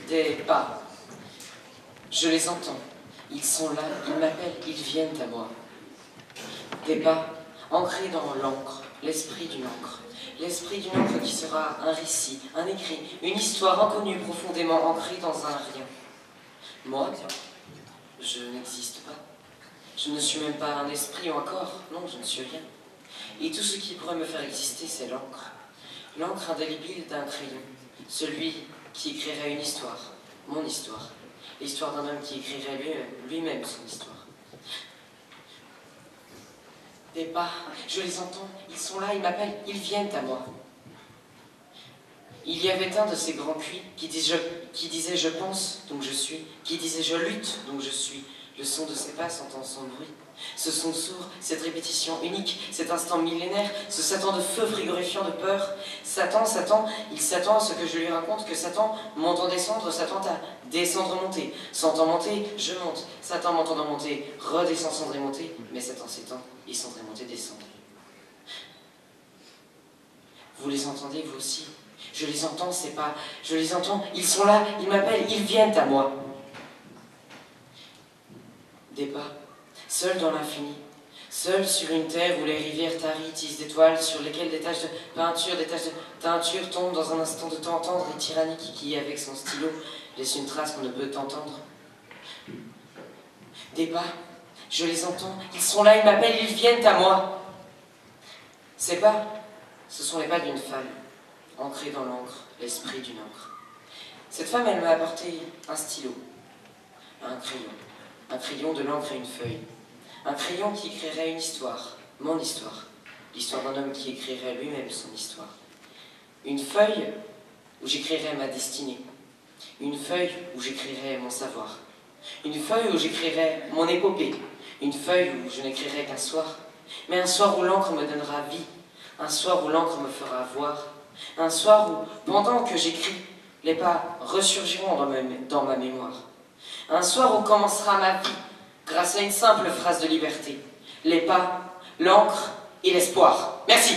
Des pas. Je les entends. Ils sont là, ils m'appellent, ils viennent à moi. Des pas ancrés dans l'encre, l'esprit d'une encre. L'esprit d'une encre qui sera un récit, un écrit, une histoire inconnue profondément ancrée dans un rien. Moi, je n'existe pas. Je ne suis même pas un esprit ou un corps. Non, je ne suis rien. Et tout ce qui pourrait me faire exister, c'est l'encre. L'encre indélébile d'un crayon. Celui qui écrirait une histoire, mon histoire. L'histoire d'un homme qui écrirait lui-même son histoire. Des pas, je les entends, ils sont là, ils m'appellent, ils viennent à moi. Il y avait un de ces grands cuits qui disait je pense, donc je suis, qui disait je lutte, donc je suis. Le son de ses pas s'entend sans bruit. Ce son sourd, cette répétition unique, cet instant millénaire, ce Satan de feu frigorifiant de peur. Satan, il s'attend à ce que je lui raconte que Satan m'entend descendre, s'attend à descendre, monter. S'entend monter, je monte. Satan m'entendant monter, redescend, cendre et monter. Mais Satan s'étend, et cendre et monter, descendre. Vous les entendez, vous aussi? Je les entends, ces pas, je les entends, ils sont là, ils m'appellent, ils viennent à moi. Des pas, seuls dans l'infini, seuls sur une terre où les rivières taries tissent d'étoiles, sur lesquelles des taches de teinture tombent dans un instant de temps tendre et tyrannique qui, avec son stylo, laisse une trace qu'on ne peut entendre. Des pas, je les entends, ils sont là, ils m'appellent, ils viennent à moi. Ces pas, ce sont les pas d'une femme, ancrée dans l'encre, l'esprit d'une encre. Cette femme, elle m'a apporté un stylo, un crayon, de l'encre et une feuille. Un crayon qui écrirait une histoire, mon histoire. L'histoire d'un homme qui écrirait lui-même son histoire. Une feuille où j'écrirais ma destinée. Une feuille où j'écrirais mon savoir. Une feuille où j'écrirais mon épopée. Une feuille où je n'écrirais qu'un soir. Mais un soir où l'encre me donnera vie. Un soir où l'encre me fera voir. Un soir où, pendant que j'écris, les pas ressurgiront dans ma mémoire. Un soir où commencera ma vie, grâce à une simple phrase de liberté. Les pas, l'encre et l'espoir. Merci.